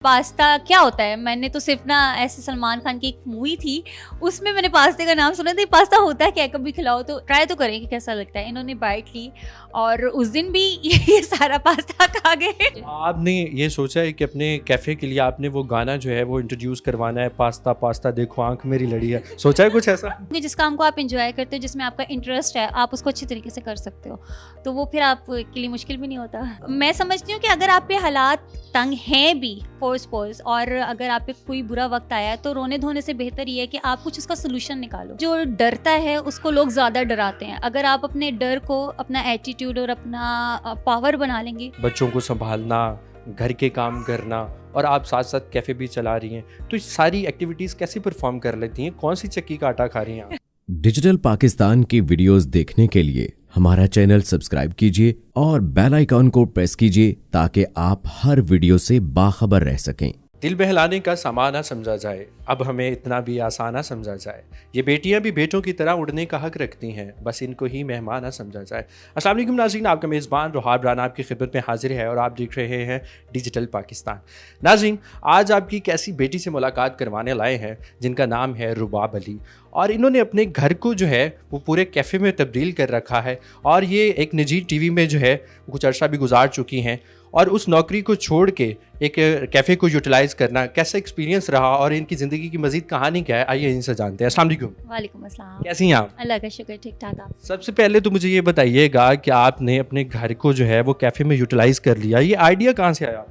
Pasta क्या होता है? मैंने तो सिर्फ ना ऐसे सलमान खान की एक मूवी थी, उसमें मैंने पास्ते का नाम सुना था। पास्ता होता है क्या? कभी खिलाओ तो ट्राई तो करें कि कैसा लगता है। इन्होंने बाइट ली और उस दिन भी ये सारा पास्ता खा गए। आपने ये सोचा है कि अपने कैफ़े के लिए आपने वो गाना जो है वो इंट्रोड्यूस करवाना है, पास्ता पास्ता देखो आंख मेरी लड़ी है, सोचा है कुछ ऐसा? क्योंकि जिस काम को आप इंजॉय करते हो, जिसमें आपका इंटरेस्ट है, आप उसको अच्छे तरीके से कर सकते हो, तो वो फिर आपके लिए मुश्किल भी नहीं होता। मैं समझती हूँ कि अगर आप पे हालात तंग हैं भी फोर्स और अगर आप पे कोई बुरा वक्त आया है, तो रोने धोने से बेहतर ये है कि आप कुछ उसका सोल्यूशन निकालो। जो डरता है उसको लोग ज़्यादा डराते हैं। अगर आप अपने डर को अपना एटीट्यूड और अपना पावर बना लेंगे। बच्चों को संभालना, घर के काम करना और आप साथ साथ कैफ़े भी चला रही हैं, तो ये सारी एक्टिविटीज़ कैसे परफॉर्म कर लेती हैं? कौन सी चक्की का आटा खा रही हैं आप? डिजिटल पाकिस्तान की वीडियोस देखने के लिए हमारा चैनल सब्सक्राइब कीजिए और बेल आइकॉन को प्रेस कीजिए ताकि आप हर वीडियो से बाखबर रह सकें। दिल बहलाने का सामान ना समझा जाए, अब हमें इतना भी आसान ना समझा जाए। ये बेटियां भी बेटों की तरह उड़ने का हक रखती हैं, बस इनको ही मेहमान ना समझा जाए। अस्सलाम वालेकुम नाज़रीन, आपका मेज़बान रोहाब राना आपकी खिदमत में हाजिर है और आप देख रहे हैं डिजिटल पाकिस्तान। नाज़रीन, आज आपकी एक ऐसी बेटी से मुलाकात करवाने लाए हैं जिनका नाम है रुबाब अली, और इन्होंने अपने घर को जो है वो पूरे कैफ़े में तब्दील कर रखा है और ये एक निजी टीवी में जो है कुछ अर्सा भी गुजार चुकी हैं। और उस नौकरी को छोड़ के एक कैफ़े को यूटिलाइज़ करना कैसा एक्सपीरियंस रहा और इनकी ज़िंदगी की मज़ीद कहानी क्या है, आइए इनसे जानते हैं। अस्सलाम वालेकुम। वालेकुम अस्सलाम। कैसी हैं आप? अल्लाह का शुक्र, ठीक ठाक। आप? सबसे पहले तो मुझे ये बताइएगा कि आपने अपने घर को जो है वो कैफ़े में यूटिलाइज़ कर लिया, ये आइडिया कहाँ से आया?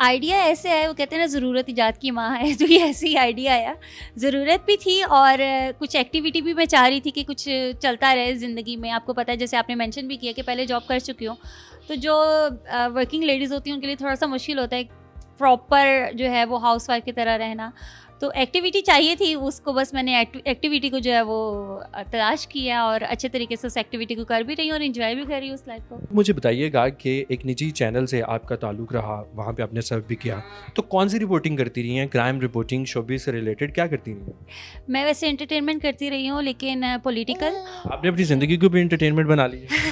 आइडिया ऐसे है, वो कहते हैं ना ज़रूरत ईजाद की माँ है, तो ये ऐसे ही आइडिया आया। ज़रूरत भी थी और कुछ एक्टिविटी भी मैं चाह रही थी कि कुछ चलता रहे ज़िंदगी में। आपको पता है, जैसे आपने मेंशन भी किया कि पहले जॉब कर चुकी हूँ, तो जो वर्किंग लेडीज़ होती हैं उनके लिए थोड़ा सा मुश्किल होता है प्रॉपर जो है वो हाउसवाइफ की तरह रहना। तो एक्टिविटी चाहिए थी, उसको बस मैंने एक्टिविटी को जो है वो तलाश किया और अच्छे तरीके से उस एक्टिविटी को कर भी रही हूँ और एंजॉय भी कर रही हूँ उस लाइफ को। मुझे बताइएगा कि एक निजी चैनल से आपका ताल्लुक़ रहा, वहाँ पे आपने सर्व भी किया, तो कौन सी रिपोर्टिंग करती रही हैं? क्राइम रिपोर्टिंग, शोबिज़ से रिलेटेड क्या करती रही हैं? मैं वैसे एंटरटेनमेंट करती रही हूँ, लेकिन पॉलिटिकल। आपने अपनी ज़िंदगी को भी एंटरटेनमेंट बना लिया।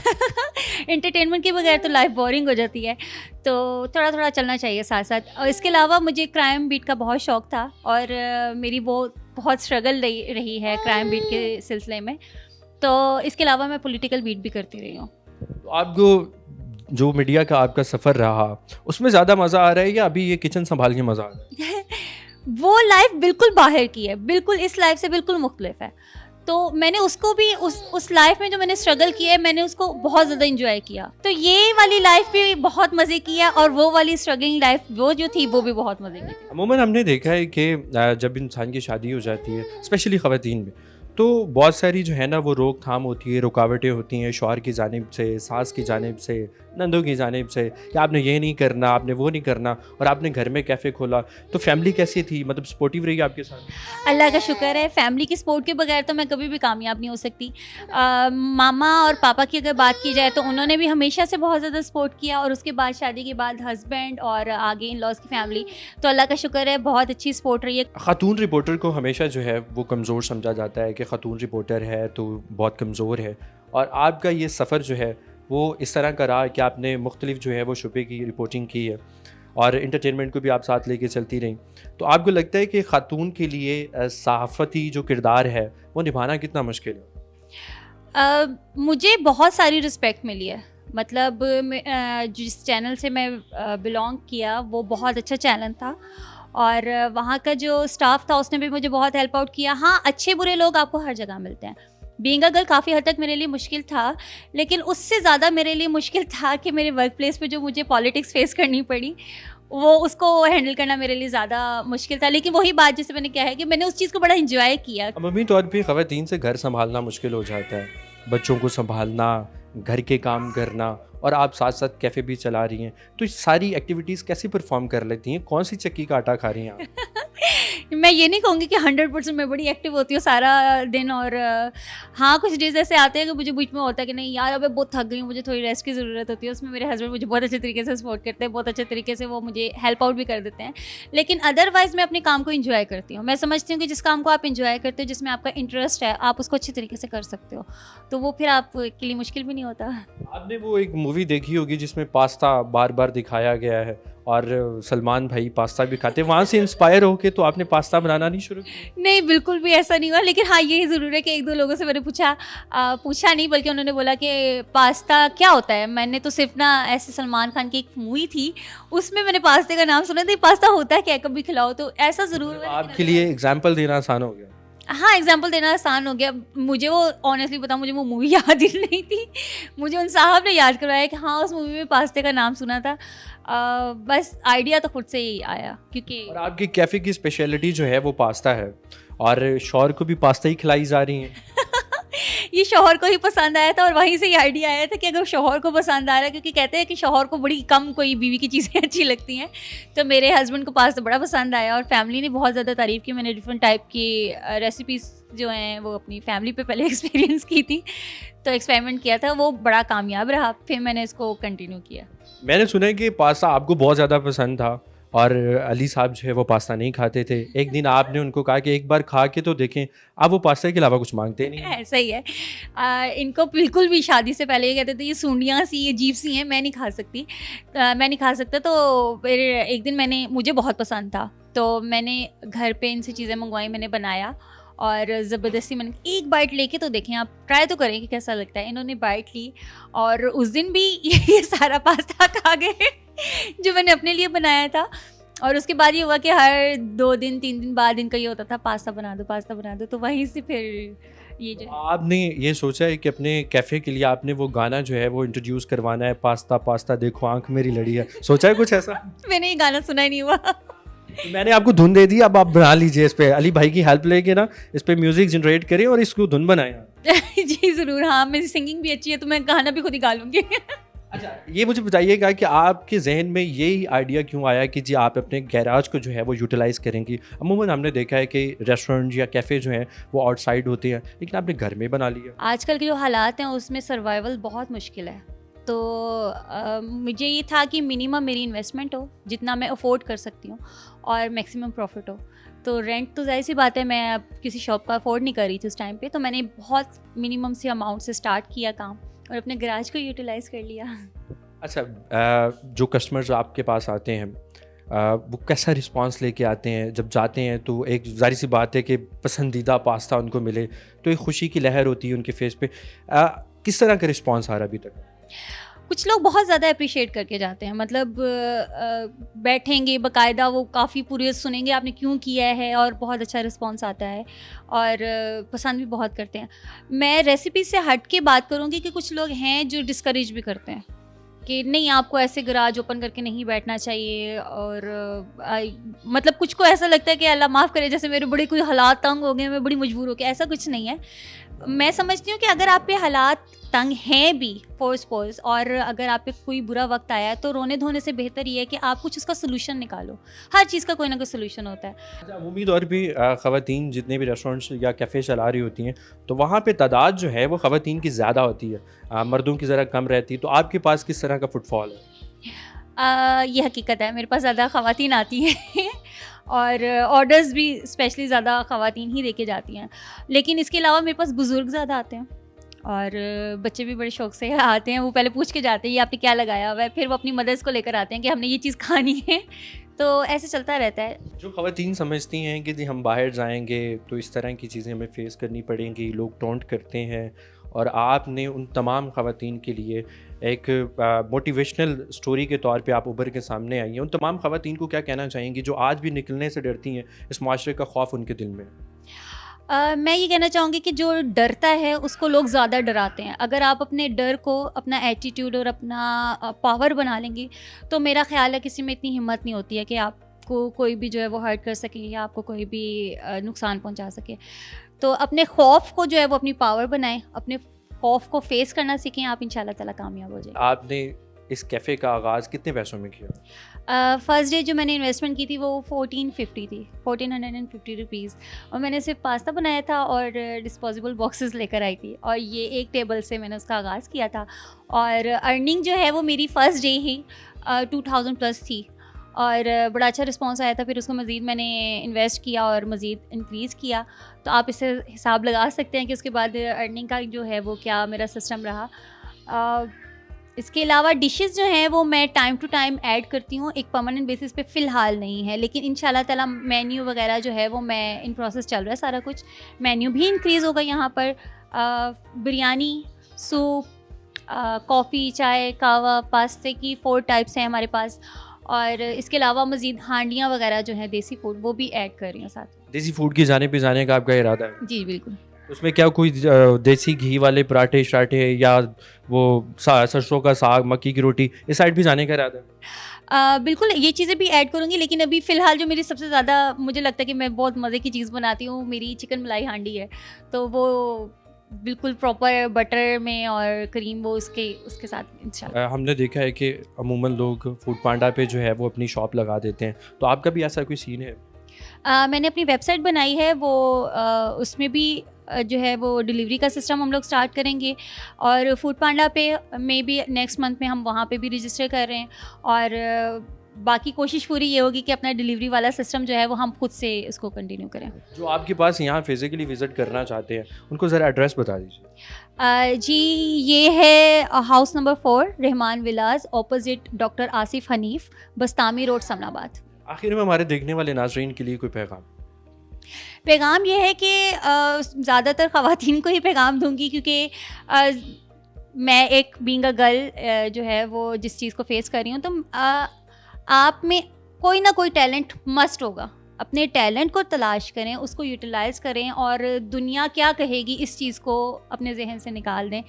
एंटरटेनमेंट के बगैर तो लाइफ बोरिंग हो जाती है, तो थोड़ा थोड़ा चलना चाहिए साथ साथ। और इसके अलावा मुझे क्राइम बीट का बहुत शौक़ था और मेरी बहुत स्ट्रगल रही है क्राइम बीट के सिलसिले में। तो इसके अलावा मैं पॉलिटिकल बीट भी करती रही हूँ। तो आपको जो मीडिया का आपका सफ़र रहा उसमें ज़्यादा मज़ा आ रहा है या अभी ये किचन संभाल के मज़ा आ रहा है? वो लाइफ बिल्कुल बाहर की है, बिल्कुल इस लाइफ से बिल्कुल मुख्तलिफ है। तो मैंने उसको भी उस लाइफ में जो मैंने स्ट्रगल किया है, मैंने उसको बहुत ज़्यादा इंजॉय किया। तो ये वाली लाइफ भी बहुत मज़े की है और वो वाली स्ट्रगलिंग लाइफ वो जो थी वो भी बहुत मज़े की थी। अमूमन हमने देखा है कि जब इंसान की शादी हो जाती है, स्पेशली ख़वातीन में, तो बहुत सारी जो है ना वो रोकथाम होती है, रुकावटें होती हैं शौहर की जानिब से, सास की जानिब से, नंदों की जानिब से कि आपने ये नहीं करना, आपने वो नहीं करना, और आपने घर में कैफ़े खोला। तो फैमिली कैसी थी, मतलब सपोर्टिव रही आपके साथ? अल्लाह का शुक्र है, फैमिली की सपोर्ट के बगैर तो मैं कभी भी कामयाब नहीं हो सकती। मामा और पापा की अगर बात की जाए तो उन्होंने भी हमेशा से बहुत ज़्यादा सपोर्ट किया, और उसके बाद शादी के बाद हस्बैंड और आगे इन लॉज की फैमिली, तो अल्लाह का शुक्र है बहुत अच्छी सपोर्ट रही है। खातून रिपोर्टर को हमेशा जो है वो कमज़ोर समझा जाता है कि खातून रिपोर्टर है तो बहुत कमज़ोर है, और आपका ये सफ़र जो है वो इस तरह का रहा कि आपने मुख्तलिफ जो है वो शुबे की रिपोर्टिंग की है और इंटरटेनमेंट को भी आप साथ लेके चलती रहीं। तो आपको लगता है कि खातून के लिए सहाफ़ती जो किरदार है वो निभाना कितना मुश्किल है? मुझे बहुत सारी रिस्पेक्ट मिली है। मतलब जिस चैनल से मैं बिलोंग किया वो बहुत अच्छा चैनल था और वहाँ का जो स्टाफ था उसने भी मुझे बहुत हेल्प आउट किया। हाँ, अच्छे बुरे लोग आपको हर जगह मिलते हैं। बीइंग अ गर्ल काफ़ी हद तक मेरे लिए मुश्किल था, लेकिन उससे ज़्यादा मेरे लिए मुश्किल था कि मेरे वर्क प्लेस पे जो मुझे पॉलिटिक्स फेस करनी पड़ी, वो उसको हैंडल करना मेरे लिए ज़्यादा मुश्किल था। लेकिन वही बात जैसे मैंने कहा है कि मैंने उस चीज़ को बड़ा इंजॉय किया। अमूमी तौर पे ख़वातीन से घर संभालना मुश्किल हो जाता है, बच्चों को संभालना, घर के काम करना, और आप साथ साथ कैफ़े भी चला रही हैं, तो ये सारी एक्टिविटीज़ कैसे परफॉर्म कर लेती हैं? कौन सी चक्की का आटा खा रही हैं आप? मैं ये नहीं कहूँगी कि 100% मैं बड़ी एक्टिव होती हूँ सारा दिन, और हाँ, कुछ डेज ऐसे आते हैं कि मुझे बीच में होता है कि नहीं यार, अब बहुत थक गई हूँ, मुझे थोड़ी रेस्ट की ज़रूरत होती है। उसमें मेरे हस्बैंड मुझे बहुत अच्छे तरीके से सपोर्ट करते हैं, बहुत अच्छे तरीके से वो मुझे हेल्प आउट भी कर देते हैं। लेकिन अदरवाइज़ मैं अपने काम को इंजॉय करती हूँ। मैं समझती हूँ कि जिस काम को आप इंजॉय करते हो, जिसमें आपका इंटरेस्ट है, आप उसको अच्छे तरीके से कर सकते हो, तो वो फिर आपके लिए मुश्किल भी नहीं होता। आपने वो एक मूवी देखी होगी जिसमें पास्ता बार बार दिखाया गया है और सलमान भाई पास्ता भी खाते हैं, वहाँ से इंस्पायर होके तो आपने पास्ता बनाना नहीं शुरू किया? नहीं, बिल्कुल भी ऐसा नहीं हुआ, लेकिन हाँ ये ज़रूर है कि एक दो लोगों से मैंने पूछा नहीं, बल्कि उन्होंने बोला कि पास्ता क्या होता है। मैंने तो सिर्फ ना ऐसे सलमान खान की एक मूवी थी, उसमें मैंने पास्ते का नाम सुना था, पास्ता होता है क्या, कभी खिलाओ, तो ऐसा ज़रूर हुआ। आपके लिए एग्जाम्पल देना आसान हो गया? हाँ, एग्जाम्पल देना आसान हो गया। मुझे वो ऑनेस्टली बताऊँ, मुझे वो मूवी याद ही नहीं थी। मुझे उन साहब ने याद करवाया कि हाँ उस मूवी में पास्ते का नाम सुना था। बस आइडिया तो खुद से ही आया, क्योंकि और आपकी कैफ़े की स्पेशलिटी जो है वो पास्ता है, और शौहर को भी पास्ता ही खिलाई जा रही हैं। ये शौहर को ही पसंद आया था, और वहीं से ये आइडिया आया था कि अगर शौहर को पसंद आ रहा है, क्योंकि कहते हैं कि शौहर को बड़ी कम कोई बीवी की चीज़ें अच्छी लगती हैं, तो मेरे हस्बैंड को पास्ता बड़ा पसंद आया और फैमिली ने बहुत ज़्यादा तारीफ़ की। मैंने डिफरेंट टाइप की रेसिपीज़ जो हैं वो अपनी फैमिली पे पहले एक्सपीरियंस की थी, तो एक्सपेरिमेंट किया था, वो बड़ा कामयाब रहा, फिर मैंने इसको कंटिन्यू किया। मैंने सुना है कि पास्ता आपको बहुत ज़्यादा पसंद था, और अली साहब जो है वो पास्ता नहीं खाते थे। एक दिन आपने उनको कहा कि एक बार खा के तो देखें, आप वो पास्ता के अलावा कुछ मांगते नहीं हैं। ऐसा ही है। इनको बिल्कुल भी शादी से पहले ये कहते थे ये सूंडियाँ सी, ये अजीब सी हैं, मैं नहीं खा सकती, मैं नहीं खा सकता। तो फिर एक दिन मुझे बहुत पसंद था, तो मैंने घर पे इनसे चीज़ें मंगवाई, मैंने बनाया, और ज़बरदस्ती मैंने एक बाइट लेके तो देखें, आप ट्राई तो करें कि कैसा लगता है। इन्होंने बाइट ली, और उस दिन भी ये सारा पास्ता खा गए जो मैंने अपने लिए बनाया था। और उसके बाद ये हुआ कि हर 2 दिन 3 दिन बाद इनका ये होता था पास्ता बना दो, पास्ता बना दो। तो वहीं से फिर ये जो आपने ये सोचा है कि अपने कैफ़े के लिए आपने वो गाना जो है वो इंट्रोड्यूस करवाना है, पास्ता पास्ता देखो आंख मेरी लड़ी है, सोचा है कुछ ऐसा? मैंने ये गाना सुना ही नहीं हुआ। मैंने आपको धुन दे दी, अब आप बना लीजिए इस पे, अली भाई की हेल्प लेके ना इस पे म्यूजिक जनरेट करें और इसको धुन बनाएं। जी ज़रूर। हाँ, मेरी सिंगिंग भी अच्छी है, तो मैं गाना भी खुद ही गा लूँगी। अच्छा, ये मुझे बताइएगा कि आपके जहन में यही आइडिया क्यों आया कि जी आप अपने गैराज को जो है वो यूटिलाइज़ करेंगी? अमूमन हमने देखा है कि रेस्टोरेंट या कैफ़े जो हैं वो आउटसाइड होते हैं, लेकिन आपने घर में बना लिया। आजकल के जो हालात हैं उसमें सर्वाइवल बहुत मुश्किल है, तो मुझे ये था कि मिनिमम मेरी इन्वेस्टमेंट हो, जितना मैं अफोर्ड कर सकती हूँ, और मैक्सिमम प्रॉफिट हो। तो रेंट तो जाहिर सी बात है, मैं अब किसी शॉप का अफोर्ड नहीं कर रही थी उस टाइम पे, तो मैंने बहुत मिनिमम से अमाउंट से स्टार्ट किया काम, और अपने गैराज को यूटिलाइज़ कर लिया। अच्छा, जो कस्टमर्स आपके पास आते हैं वो कैसा रिस्पांस लेके आते हैं? जब जाते हैं तो एक ज़ाहिर सी बात है कि पसंदीदा पास्ता उनको मिले तो एक खुशी की लहर होती है उनके फेस पे। किस तरह का रिस्पांस आ रहा है अभी तक? कुछ लोग बहुत ज़्यादा अप्रिशिएट करके जाते हैं, मतलब बैठेंगे बाकायदा, वो काफ़ी पूरे सुनेंगे आपने क्यों किया है, और बहुत अच्छा रिस्पांस आता है, और पसंद भी बहुत करते हैं। मैं रेसिपी से हट के बात करूँगी कि कुछ लोग हैं जो डिस्करेज भी करते हैं कि नहीं, आपको ऐसे गराज ओपन करके नहीं बैठना चाहिए, और मतलब कुछ को ऐसा लगता है कि अल्लाह माफ़ करे, जैसे मेरे बड़े कोई हालात तंग हो गए, मैं बड़ी मजबूर हो गई। ऐसा कुछ नहीं है। मैं समझती हूँ कि अगर आप पे हालात तंग हैं भी फोर्स, और अगर आप पे कोई बुरा वक्त आया है, तो रोने धोने से बेहतर ये है कि आप कुछ उसका सोल्यूशन निकालो। हर चीज़ का कोई ना कोई सोल्यूशन होता है। अच्छा, अमूमी तौर पे ख़वातीन जितने भी रेस्टोरेंट्स या कैफ़े चला रही होती हैं तो वहाँ पे तादाद जो है वो ख़वातीन की ज़्यादा होती है, मर्दों की ज़रा कम रहती है। तो आपके पास किस तरह का फुटफॉल है? ये हकीकत है, मेरे पास ज़्यादा ख़वातीन आती हैं और ऑर्डर्स भी स्पेशली ज़्यादा ख़वातीन ही देके जाती हैं। लेकिन इसके अलावा मेरे पास बुज़ुर्ग ज़्यादा आते हैं, और बच्चे भी बड़े शौक़ से आते हैं। वो पहले पूछ के जाते हैं ये आपने क्या लगाया हुआ है, फिर वो अपनी मदर्स को लेकर आते हैं कि हमने ये चीज़ खानी है। तो ऐसे चलता रहता है। जो ख़वातीन समझती हैं कि जी हम बाहर जाएंगे तो इस तरह की चीज़ें हमें फ़ेस करनी पड़ेंगी, लोग टोंट करते हैं, और आपने उन तमाम ख़वातीन के लिए एक मोटिवेशनल स्टोरी के तौर पे आप उभर के सामने आई हैं। उन तमाम ख़वातीन को क्या कहना चाहेंगी जो आज भी निकलने से डरती हैं, इस माशरे का खौफ उनके दिल में? मैं ये कहना चाहूँगी कि जो डरता है उसको लोग ज़्यादा डराते हैं। अगर आप अपने डर को अपना एटीट्यूड और अपना पावर बना लेंगे, तो मेरा ख़्याल है किसी में इतनी हिम्मत नहीं होती है कि आपको कोई भी जो है वो हर्ट कर सके, या आपको कोई भी नुकसान पहुंचा सके। तो अपने खौफ को जो है वो अपनी पावर बनाएं, अपने खौफ को फेस करना सीखें, आप इंशाल्लाह ताला कामयाब हो जाएंगे। आपने इस कैफ़े का आगाज़ कितने पैसों में किया? फर्स्ट डे जो मैंने इन्वेस्टमेंट की थी वो 1450 थी, 1450 रुपीज़, और मैंने सिर्फ पास्ता बनाया था और डिस्पोजेबल बॉक्सेस लेकर आई थी, और ये एक टेबल से मैंने उसका आगाज़ किया था। और अर्निंग जो है वो मेरी फ़र्स्ट डे ही 2000 प्लस थी, और बड़ा अच्छा रिस्पांस आया था। फिर उसको मज़ीद मैंने इन्वेस्ट किया और मज़ीद इंक्रीज़ किया, तो आप इससे हिसाब लगा सकते हैं कि उसके बाद अर्निंग का जो है वो क्या मेरा सिस्टम रहा। इसके अलावा डिशेस जो हैं वो मैं टाइम टू टाइम ऐड करती हूँ, एक परमानेंट बेसिस पे फ़िलहाल नहीं है, लेकिन इंशाल्लाह ताला मेन्यू वगैरह जो है वो मैं इन प्रोसेस चल रहा है सारा कुछ। मेन्यू भी इंक्रीज़ होगा यहाँ पर। बिरयानी, सूप, कॉफ़ी, चाय, कहवा, पास्ते की 4 टाइप्स हैं हमारे पास, और इसके अलावा मज़ीद हांडियाँ वगैरह जो हैं देसी फूड वो भी ऐड कर रही हूँ साथ में। देसी फूड की जाने पे जाने का आपका इरादा है? जी बिल्कुल। उसमें क्या कोई देसी घी वाले पराठे शराठे या वो सरसों का साग, मक्की की रोटी, इस साइड भी जाने का इरादा है? बिल्कुल ये चीज़ें भी ऐड करूँगी, लेकिन अभी फ़िलहाल जो मेरी सबसे ज़्यादा मुझे लगता है कि मैं बहुत मज़े की चीज़ बनाती हूँ, मेरी चिकन मलाई हांडी है। तो वो बिल्कुल प्रॉपर बटर में और क्रीम वो उसके साथ इंशाल्लाह। हमने देखा है कि अमूमन लोग फूड पांडा पे जो है वो अपनी शॉप लगा देते हैं, तो आपका भी ऐसा कोई सीन है? मैंने अपनी वेबसाइट बनाई है, वो उसमें भी जो है वो डिलीवरी का सिस्टम हम लोग स्टार्ट करेंगे, और फूड पांडा पे में भी नेक्स्ट मंथ में हम वहाँ पे भी रजिस्टर कर रहे हैं, और बाकी कोशिश पूरी ये होगी कि अपना डिलीवरी वाला सिस्टम जो है वो हम खुद से उसको कंटिन्यू करें। जो आपके पास यहाँ फिजिकली विजिट करना चाहते हैं उनको ज़रा एड्रेस बता दीजिए। जी ये है house number 4 Rahman Vilas, opposite doctor Asif Hanif, Bastami road, Samanabad. आखिर में हमारे देखने वाले नाज़रीन के लिए कोई पैगाम ये है कि ज़्यादातर ख़वातीन को ही पैगाम दूंगी, क्योंकि मैं एक बीइंग अ गर्ल जो है वो जिस चीज़ को फेस कर रही हूँ, तो आप में कोई ना कोई टैलेंट मस्ट होगा। अपने टैलेंट को तलाश करें, उसको यूटिलाइज़ करें, और दुनिया क्या कहेगी इस चीज़ को अपने जहन से निकाल दें।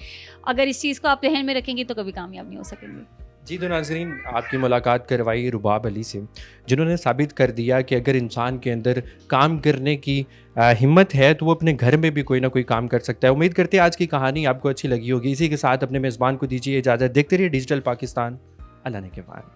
अगर इस चीज़ को आप जहन में रखेंगे तो कभी कामयाब नहीं हो सकेंगे। जी तो नाज़रीन, आपकी मुलाकात करवाई रुबाब अली से, जिन्होंने साबित कर दिया कि अगर इंसान के अंदर काम करने की हिम्मत है तो वो अपने घर में भी कोई ना कोई काम कर सकता है। उम्मीद करते हैं आज की कहानी आपको अच्छी लगी होगी। इसी के साथ अपने मेज़बान को दीजिए इजाज़त। देखते रहिए डिजिटल पाकिस्तान। अल्लाह ने के मान।